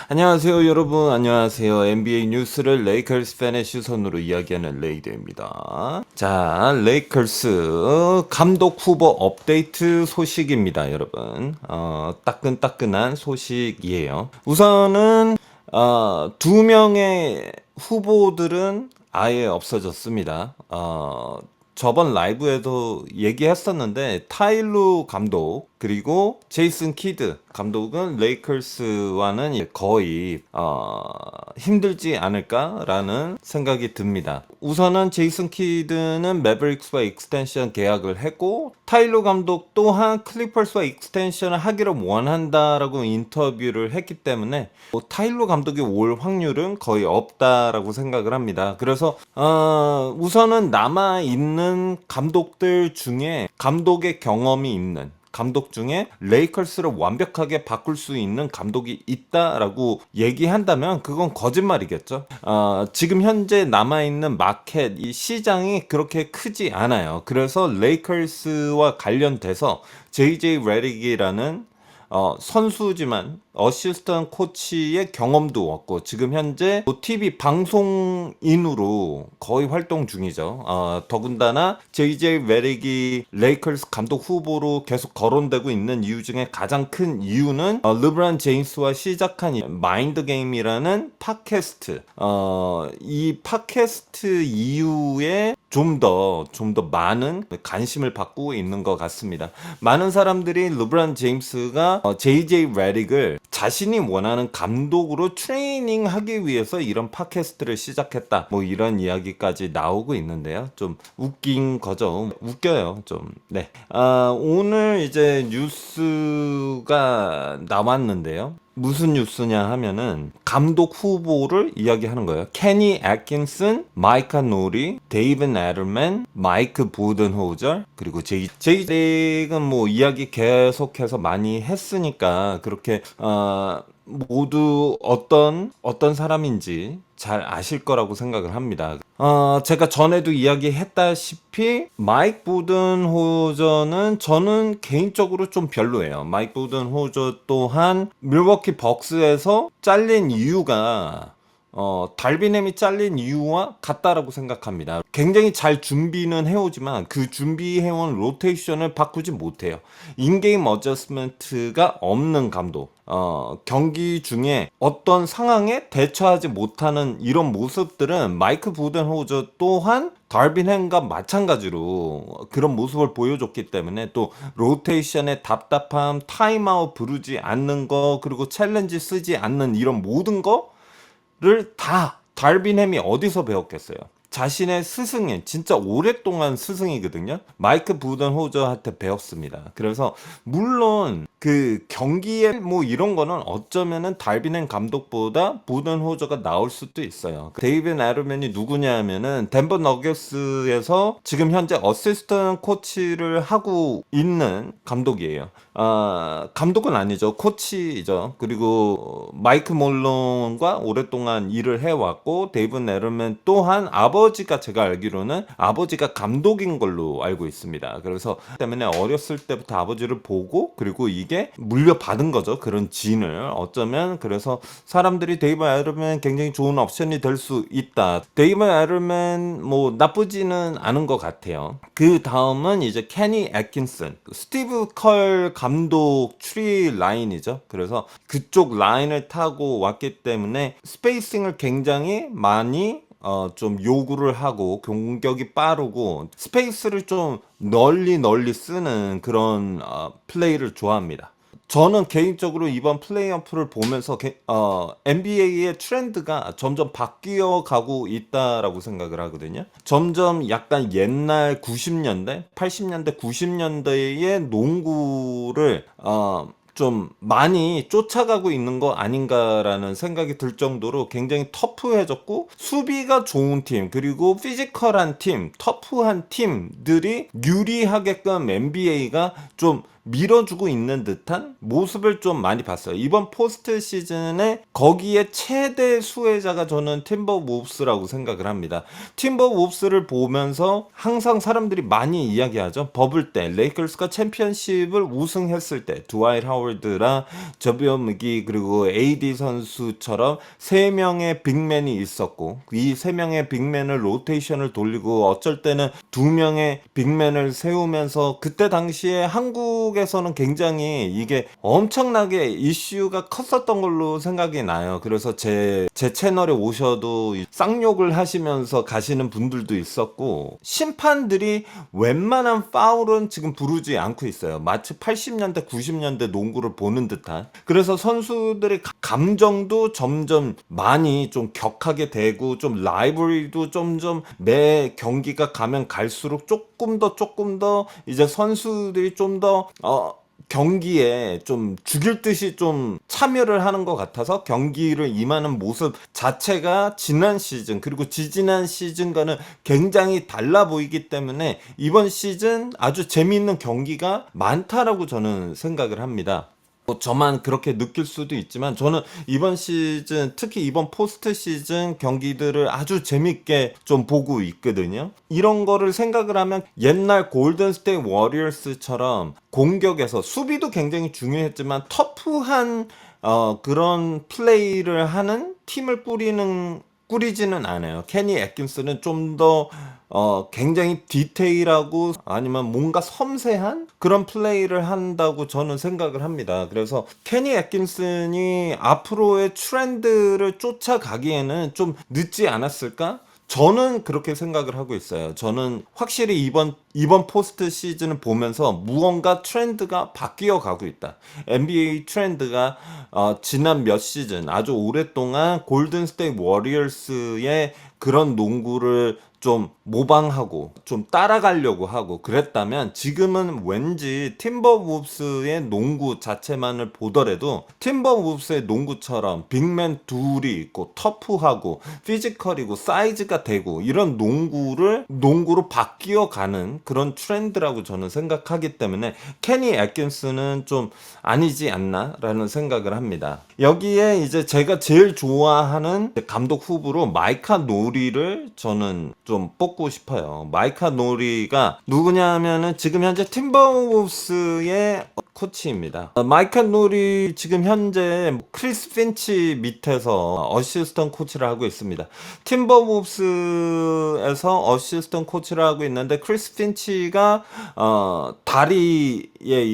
안녕하세요 여러분, 안녕하세요. NBA 뉴스를 레이커스 팬의 시선으로 이야기하는 레이드입니다. 자, 레이커스 감독 후보 업데이트 소식입니다 여러분. 따끈따끈한 소식이에요. 우선은 두 명의 후보들은 아예 없어졌습니다. 저번 라이브에도 얘기했었는데 타일루 감독 그리고 제이슨 키드 감독은 레이커스와는 거의 힘들지 않을까라는 생각이 듭니다. 우선은 제이슨 키드는 매버릭스와 익스텐션 계약을 했고 타일루 감독 또한 클리퍼스와 익스텐션을 하기를 원한다라고 인터뷰를 했기 때문에 타일루 감독이 올 확률은 거의 없다라고 생각을 합니다. 그래서 우선은 남아 있는 감독들 중에 감독의 경험이 있는 감독 중에 레이커스를 완벽하게 바꿀 수 있는 감독이 있다라고 얘기한다면 그건 거짓말이겠죠. 지금 현재 남아있는 마켓, 이 시장이 그렇게 크지 않아요. 그래서 레이커스와 관련돼서 JJ 레릭이라는 선수지만 어시스턴트 코치의 경험도 없고 지금 현재 TV 방송인으로 거의 활동 중이죠. 더군다나 JJ 레릭이 레이커스 감독 후보로 계속 거론되고 있는 이유 중에 가장 큰 이유는 르브론 제임스와 시작한 마인드 게임이라는 팟캐스트. 이 팟캐스트 이후에 좀 더 많은 관심을 받고 있는 것 같습니다. 많은 사람들이 르브론 제임스가 JJ 레릭을 자신이 원하는 감독으로 트레이닝하기 위해서 이런 팟캐스트를 시작했다. 뭐 이런 이야기까지 나오고 있는데요. 좀 웃긴 거죠. 웃겨요. 좀. 네. 오늘 이제 뉴스가 나왔는데요. 무슨 뉴스냐 하면은 감독 후보를 이야기하는 거예요. 케니 애킨슨, 마이카 노리, 데이븐 에들맨, 마이크 부든호저 그리고 제이는 뭐 이야기 계속해서 많이 했으니까 그렇게 모두 어떤 사람인지 잘 아실 거라고 생각을 합니다. 제가 전에도 이야기했다시피 마이크 부든호저는 저는 개인적으로 좀 별로예요. 마이크 부든호저 또한 밀워키 벅스에서 잘린 이유가 달빈햄이 잘린 이유와 같다라고 생각합니다. 굉장히 잘 준비는 해오지만 그 준비해온 로테이션을 바꾸지 못해요. 인게임 어저스먼트가 없는 감독. 경기 중에 어떤 상황에 대처하지 못하는 이런 모습들은 마이크 부덴호저 또한 달빈햄과 마찬가지로 그런 모습을 보여줬기 때문에 또 로테이션의 답답함, 타임아웃 부르지 않는 거, 그리고 챌린지 쓰지 않는 이런 모든 거를 다 달빈햄이 어디서 배웠겠어요? 자신의 스승인, 진짜 오랫동안 스승이거든요. 마이크 부든호저한테 배웠습니다. 그래서 물론 그 경기에 뭐 이런 거는 어쩌면은 달빈햄 감독보다 부든호저가 나올 수도 있어요. 데이빈 에르맨이 누구냐 하면은 덴버 너겟스에서 지금 현재 어시스턴트 코치를 하고 있는 감독이에요. 감독은 아니죠. 코치이죠. 그리고 마이크 몰론과 오랫동안 일을 해왔고 데이빈 에르맨 또한 아버지가 제가 알기로는 아버지가 감독인 걸로 알고 있습니다. 그래서 때문에 어렸을 때부터 아버지를 보고 그리고 이게 물려받은 거죠. 그런 진을 어쩌면 그래서 사람들이 데이빈 에르맨 굉장히 좋은 옵션이 될 수 있다. 데이빈 에르맨 뭐 나쁘지는 않은 것 같아요. 그 다음은 이제 케니 애킨슨, 스티브 컬 감독 추리 라인이죠. 그래서 그쪽 라인을 타고 왔기 때문에 스페이싱을 굉장히 많이 좀 요구를 하고 공격이 빠르고 스페이스를 좀 널리 쓰는 그런 플레이를 좋아합니다. 저는 개인적으로 이번 플레이오프를 보면서 NBA의 트렌드가 점점 바뀌어 가고 있다라고 생각을 하거든요. 점점 약간 옛날 90년대, 80년대, 90년대의 농구를 좀 많이 쫓아가고 있는 거 아닌가라는 생각이 들 정도로 굉장히 터프해졌고 수비가 좋은 팀 그리고 피지컬한 팀, 터프한 팀들이 유리하게끔 NBA가 좀 밀어주고 있는 듯한 모습을 좀 많이 봤어요. 이번 포스트 시즌에 거기에 최대 수혜자가 저는 팀버우브스라고 생각을 합니다. 팀버우브스를 보면서 항상 사람들이 많이 이야기하죠. 버블 때 레이커스가 챔피언십을 우승했을 때 드와이트 하워드랑 저비언 맥기 그리고 AD 선수처럼 3명의 빅맨이 있었고 이 3명의 빅맨을 로테이션을 돌리고 어쩔 때는 2명의 빅맨을 세우면서 그때 당시에 한국에서는 굉장히 이게 엄청나게 이슈가 컸었던 걸로 생각이 나요. 그래서 제 채널에 오셔도 쌍욕을 하시면서 가시는 분들도 있었고 심판들이 웬만한 파울은 지금 부르지 않고 있어요. 마치 80년대 90년대 농구를 보는 듯한. 그래서 선수들의 감정도 점점 많이 좀 격하게 되고 좀 라이벌리도 점점 매 경기가 가면 갈수록 조금 더 이제 선수들이 좀 더 경기에 좀 죽일 듯이 좀 참여를 하는 것 같아서 경기를 임하는 모습 자체가 지난 시즌 그리고 지지난 시즌과는 굉장히 달라 보이기 때문에 이번 시즌 아주 재미있는 경기가 많다라고 저는 생각을 합니다. 저만 그렇게 느낄 수도 있지만 저는 이번 시즌 특히 이번 포스트 시즌 경기들을 아주 재밌게 좀 보고 있거든요. 이런 거를 생각을 하면 옛날 골든 스테이트 워리어스처럼 공격에서 수비도 굉장히 중요했지만 터프한 그런 플레이를 하는 팀을 꾸리지는 않아요. 케니 애킨스는 좀 더 굉장히 디테일하고 아니면 뭔가 섬세한 그런 플레이를 한다고 저는 생각을 합니다. 그래서 케니 애킨슨이 앞으로의 트렌드를 쫓아가기에는 좀 늦지 않았을까? 저는 그렇게 생각을 하고 있어요. 저는 확실히 이번 포스트 시즌을 보면서 무언가 트렌드가 바뀌어 가고 있다. NBA 트렌드가 지난 몇 시즌 아주 오랫동안 골든 스테이트 워리어스의 그런 농구를 좀 모방하고 좀 따라가려고 하고 그랬다면 지금은 왠지 팀버우브스의 농구 자체만을 보더라도 팀버우브스의 농구처럼 빅맨 둘이 있고 터프하고 피지컬이고 사이즈가 되고 이런 농구로 바뀌어가는 그런 트렌드라고 저는 생각하기 때문에 케니 애킨스는 좀 아니지 않나라는 생각을 합니다. 여기에 이제 제가 제일 좋아하는 감독 후보로 마이카 노리를 저는 좀 뽑고 싶어요. 마이카 노리가 누구냐 하면은 지금 현재 팀버우브스의 코치입니다. 마이카 노리 지금 현재 크리스 핀치 밑에서 어시스턴트 코치를 하고 있습니다. 팀버우브스에서 어시스턴트 코치를 하고 있는데 크리스 핀치가 다리의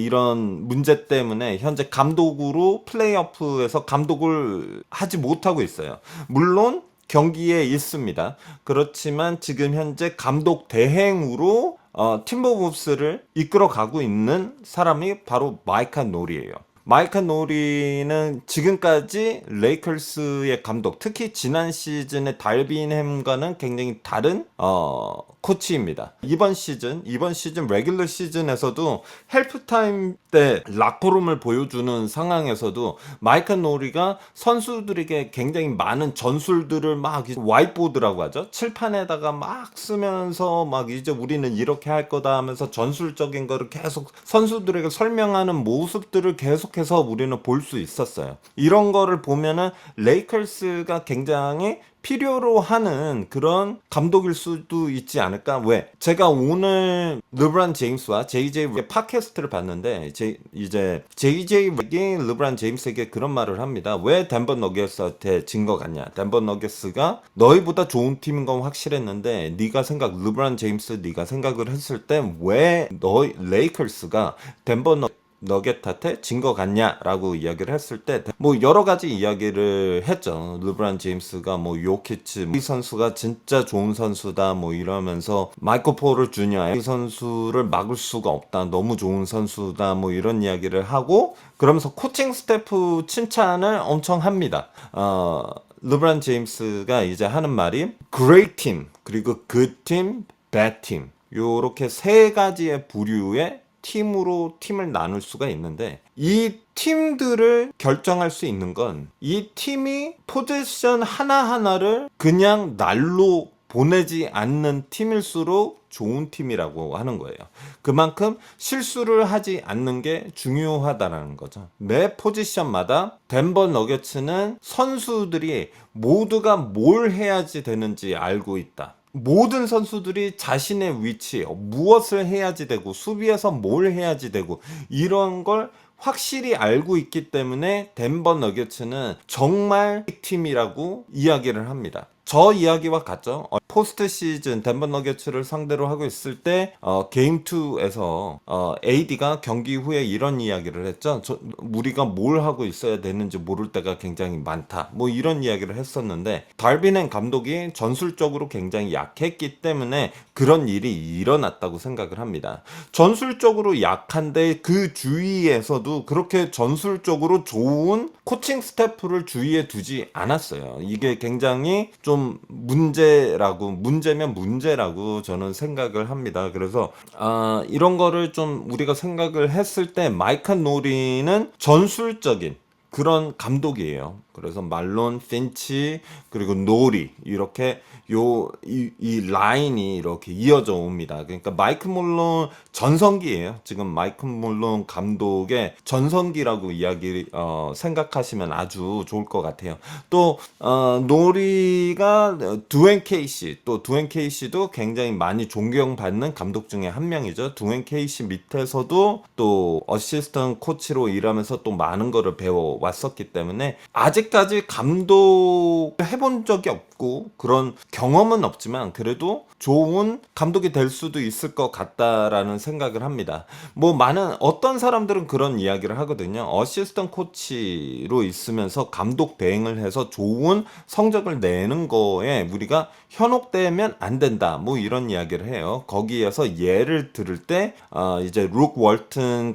이런 문제 때문에 현재 감독으로 플레이오프에서 감독을 하지 못하고 있어요. 물론 경기에 있습니다. 그렇지만 지금 현재 감독 대행으로 팀버우브스를 이끌어가고 있는 사람이 바로 마이카 노리예요. 마이카 노리는 지금까지 레이커스의 감독, 특히 지난 시즌의 달빈햄과는 굉장히 다른 코치입니다. 이번 시즌 레귤러 시즌에서도 헬프타임 때 락커룸을 보여주는 상황에서도 마이카 노리가 선수들에게 굉장히 많은 전술들을 막 와이트보드라고 하죠. 칠판에다가 막 쓰면서 막 이제 우리는 이렇게 할 거다 하면서 전술적인 거를 계속 선수들에게 설명하는 모습들을 계속해서 우리는 볼 수 있었어요. 이런 거를 보면은 레이커스가 굉장히 필요로 하는 그런 감독일 수도 있지 않을까? 왜? 제가 오늘 르브론 제임스와 JJ 렉의 팟캐스트를 봤는데 이제 JJ 렉이 르브론 제임스에게 그런 말을 합니다. 왜 덴버 너겟스한테 진 것 같냐? 덴버 너겟스가 너희보다 좋은 팀인 건 확실했는데 르브론 제임스 네가 생각을 했을 때 왜 너희 레이커스가 덴버 너겟한테 진 것 같냐라고 이야기를 했을 때 뭐 여러 가지 이야기를 했죠. 르브론 제임스가 뭐 요키치 이 선수가 진짜 좋은 선수다 뭐 이러면서 마이클 포터 주니어 이 선수를 막을 수가 없다. 너무 좋은 선수다 뭐 이런 이야기를 하고 그러면서 코칭 스태프 칭찬을 엄청 합니다. 르브론 제임스가 이제 하는 말이 great team 그리고 good team, bad team 요렇게 세 가지의 부류의 팀으로 팀을 나눌 수가 있는데 이 팀들을 결정할 수 있는 건 이 팀이 포지션 하나하나를 그냥 날로 보내지 않는 팀일수록 좋은 팀이라고 하는 거예요. 그만큼 실수를 하지 않는 게 중요하다는 거죠. 매 포지션마다 덴버 너게츠는 선수들이 모두가 뭘 해야지 되는지 알고 있다. 모든 선수들이 자신의 위치, 무엇을 해야지 되고 수비에서 뭘 해야지 되고 이런 걸 확실히 알고 있기 때문에 덴버 너게츠는 정말 팀이라고 이야기를 합니다. 저 이야기와 같죠. 포스트 시즌 덴버 너게츠를 상대로 하고 있을 때 게임 2에서 AD가 경기 후에 이런 이야기를 했죠. 우리가 뭘 하고 있어야 되는지 모를 때가 굉장히 많다. 뭐 이런 이야기를 했었는데 달빈 감독이 전술적으로 굉장히 약했기 때문에 그런 일이 일어났다고 생각을 합니다. 전술적으로 약한데 그 주위에서도 그렇게 전술적으로 좋은 코칭 스태프를 주위에 두지 않았어요. 이게 굉장히 좀 문제면 문제라고 저는 생각을 합니다. 그래서 이런 거를 좀 우리가 생각을 했을 때 마이크 노리는 전술적인 그런 감독이에요. 그래서 말론, 핀치, 그리고 노리 이렇게 이 라인이 이렇게 이어져 옵니다. 그러니까 마이크 몰론 전성기예요. 지금 마이크 몰론 감독의 전성기라고 생각하시면 아주 좋을 것 같아요. 또 노리가 두엔 케이시, 또 두엔 케이시도 굉장히 많이 존경받는 감독 중에 한 명이죠. 두엔 케이시 밑에서도 또 어시스턴트 코치로 일하면서 또 많은 거를 배워왔었기 때문에 아직까지 감독 해본 적이 없고 그런 경험은 없지만 그래도 좋은 감독이 될 수도 있을 것 같다라는 생각을 합니다. 뭐 어떤 사람들은 그런 이야기를 하거든요. 어시스턴트 코치로 있으면서 감독 대행을 해서 좋은 성적을 내는 거에 우리가 현혹되면 안 된다. 뭐 이런 이야기를 해요. 거기에서 예를 들을 때 이제 룩 월튼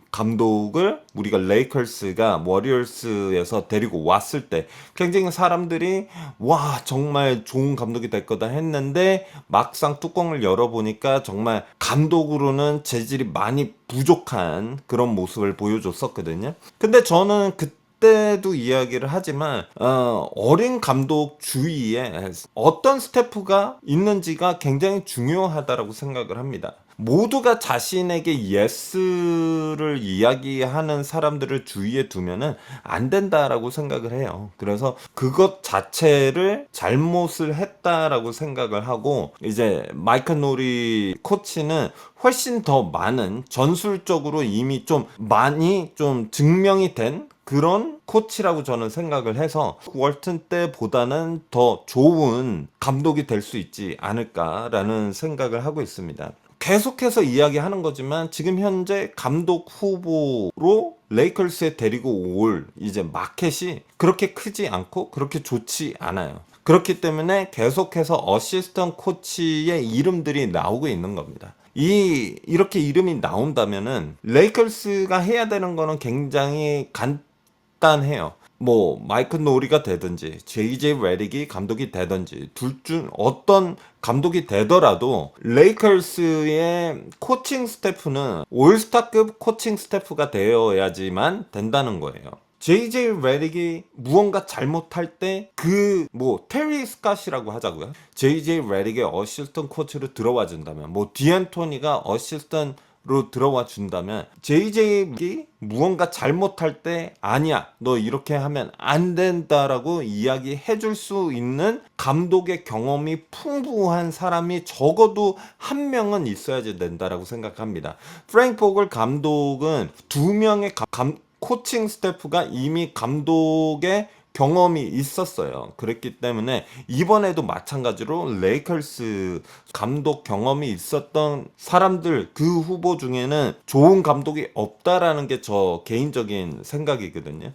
감독을 우리가 레이커스가 워리어스에서 데리고 왔을 때 굉장히 사람들이 와 정말 좋은 감독이 될 거다 했는데 막상 뚜껑을 열어보니까 정말 감독으로는 재질이 많이 부족한 그런 모습을 보여줬었거든요. 근데 저는 그때도 이야기를 하지만 어린 감독 주위에 어떤 스태프가 있는지가 굉장히 중요하다라고 생각을 합니다. 모두가 자신에게 예스를 이야기하는 사람들을 주위에 두면은 안 된다라고 생각을 해요. 그래서 그것 자체를 잘못을 했다라고 생각을 하고 이제 마이크 노리 코치는 훨씬 더 많은 전술적으로 이미 좀 많이 좀 증명이 된 그런 코치라고 저는 생각을 해서 월튼 때보다는 더 좋은 감독이 될 수 있지 않을까라는 생각을 하고 있습니다. 계속해서 이야기하는 거지만 지금 현재 감독 후보로 레이커스에 데리고 올 이제 마켓이 그렇게 크지 않고 그렇게 좋지 않아요. 그렇기 때문에 계속해서 어시스턴트 코치의 이름들이 나오고 있는 겁니다. 이렇게 이름이 나온다면은 레이커스가 해야 되는 거는 굉장히 간단해요. 뭐 마이크 노리가 되든지 JJ 레딕이 감독이 되든지 둘 중 어떤 감독이 되더라도 레이커스의 코칭 스태프는 올스타급 코칭 스태프가 되어야지만 된다는 거예요. JJ 레딕이 무언가 잘못할 때 테리 스캇이라고 하자고요. JJ 레딕의 어시스턴트 코치로 들어와 준다면 디앤토니가 어시스턴트 로 들어와 준다면 JJ이 무언가 잘못할 때 아니야 너 이렇게 하면 안 된다라고 이야기해 줄 수 있는 감독의 경험이 풍부한 사람이 적어도 한 명은 있어야지 된다라고 생각합니다. 프랭크 포글 감독은 두 명의 코칭 스태프가 이미 감독의 경험이 있었어요. 그랬기 때문에 이번에도 마찬가지로 레이커스 감독 경험이 있었던 사람들 그 후보 중에는 좋은 감독이 없다라는 게 저 개인적인 생각이거든요.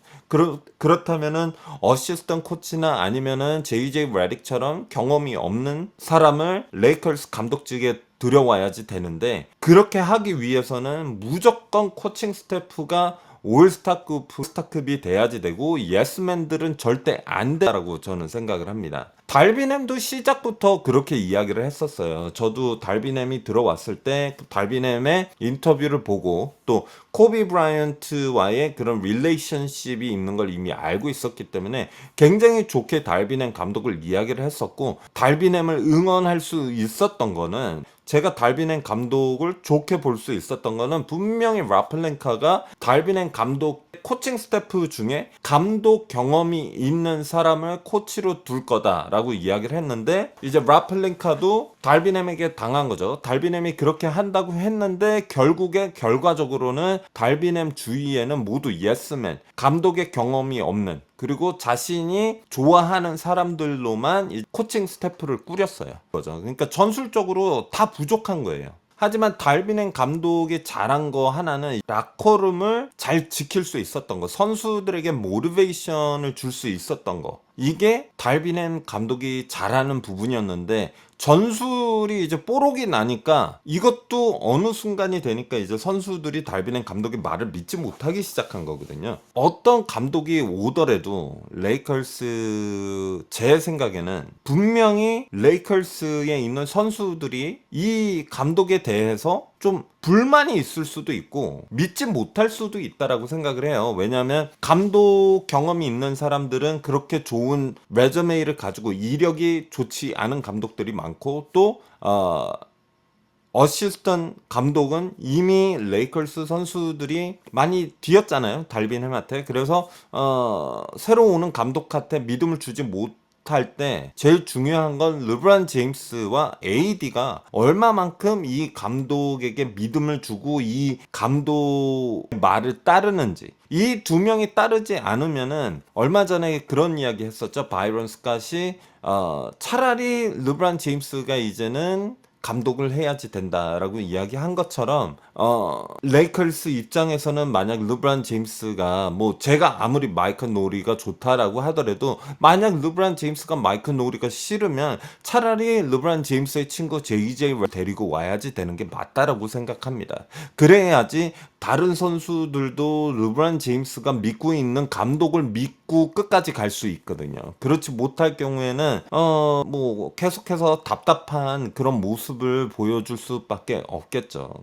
그렇다면은 어시스턴트 코치나 아니면은 JJ 레딕처럼 경험이 없는 사람을 레이커스 감독직에 들여와야지 되는데 그렇게 하기 위해서는 무조건 코칭 스태프가 올스타급이 돼야지 되고 예스맨들은 절대 안 된다라고 저는 생각을 합니다. 달빈햄도 시작부터 그렇게 이야기를 했었어요. 저도 달빈햄이 들어왔을 때 달빈햄의 인터뷰를 보고 또 코비 브라이언트와의 그런 릴레이션십이 있는 걸 이미 알고 있었기 때문에 굉장히 좋게 달빈햄 감독을 이야기를 했었고, 달빈햄을 응원할 수 있었던 거는, 제가 달빈햄 감독을 좋게 볼 수 있었던 거는 분명히 라플랭카가 달빈햄 감독 코칭 스태프 중에 감독 경험이 있는 사람을 코치로 둘 거다라고 이야기를 했는데, 이제 라플랭카도 달빈햄에게 당한 거죠. 달빈햄이 그렇게 한다고 했는데 결국에 결과적으로는 달빈햄 주위에는 모두 예스맨, 감독의 경험이 없는, 그리고 자신이 좋아하는 사람들로만 이 코칭 스태프를 꾸렸어요. 거죠. 그러니까 전술적으로 다 부족한 거예요. 하지만 달빈햄 감독이 잘한 거 하나는 라커룸을 잘 지킬 수 있었던 거, 선수들에게 모티베이션을 줄 수 있었던 거, 이게 달빈햄 감독이 잘하는 부분이었는데, 전술이 이제 뽀록이 나니까 이것도 어느 순간이 되니까 이제 선수들이 달빈햄 감독의 말을 믿지 못하기 시작한 거거든요. 어떤 감독이 오더라도 레이컬스, 제 생각에는 분명히 레이컬스에 있는 선수들이 이 감독에 대해서 좀 불만이 있을 수도 있고 믿지 못할 수도 있다라고 생각을 해요. 왜냐하면 감독 경험이 있는 사람들은 그렇게 좋은 레저메이를 가지고 이력이 좋지 않은 감독들이 많고, 또 어시스턴트 감독은 이미 레이컬스 선수들이 많이 뒤었잖아요, 달빈햄한테. 그래서 새로 오는 감독한테 믿음을 주지 못할 때 제일 중요한 건 르브론 제임스와 AD가 얼마만큼 이 감독에게 믿음을 주고 이 감독 말을 따르는지. 이 두 명이 따르지 않으면은, 얼마 전에 그런 이야기 했었죠. 바이런 스캇이 차라리 르브론 제임스가 이제는 감독을 해야지 된다라고 이야기한 것처럼, 레이컬스 입장에서는 만약 르브론 제임스가, 뭐 제가 아무리 마이클 노리가 좋다라고 하더라도 만약 르브론 제임스가 마이클 노리가 싫으면 차라리 르브론 제임스의 친구 JJ를 데리고 와야지 되는 게 맞다라고 생각합니다. 그래야지 다른 선수들도 르브론 제임스가 믿고 있는 감독을 믿고 끝까지 갈 수 있거든요. 그렇지 못할 경우에는 뭐 계속해서 답답한 그런 모습을 보여줄 수밖에 없겠죠.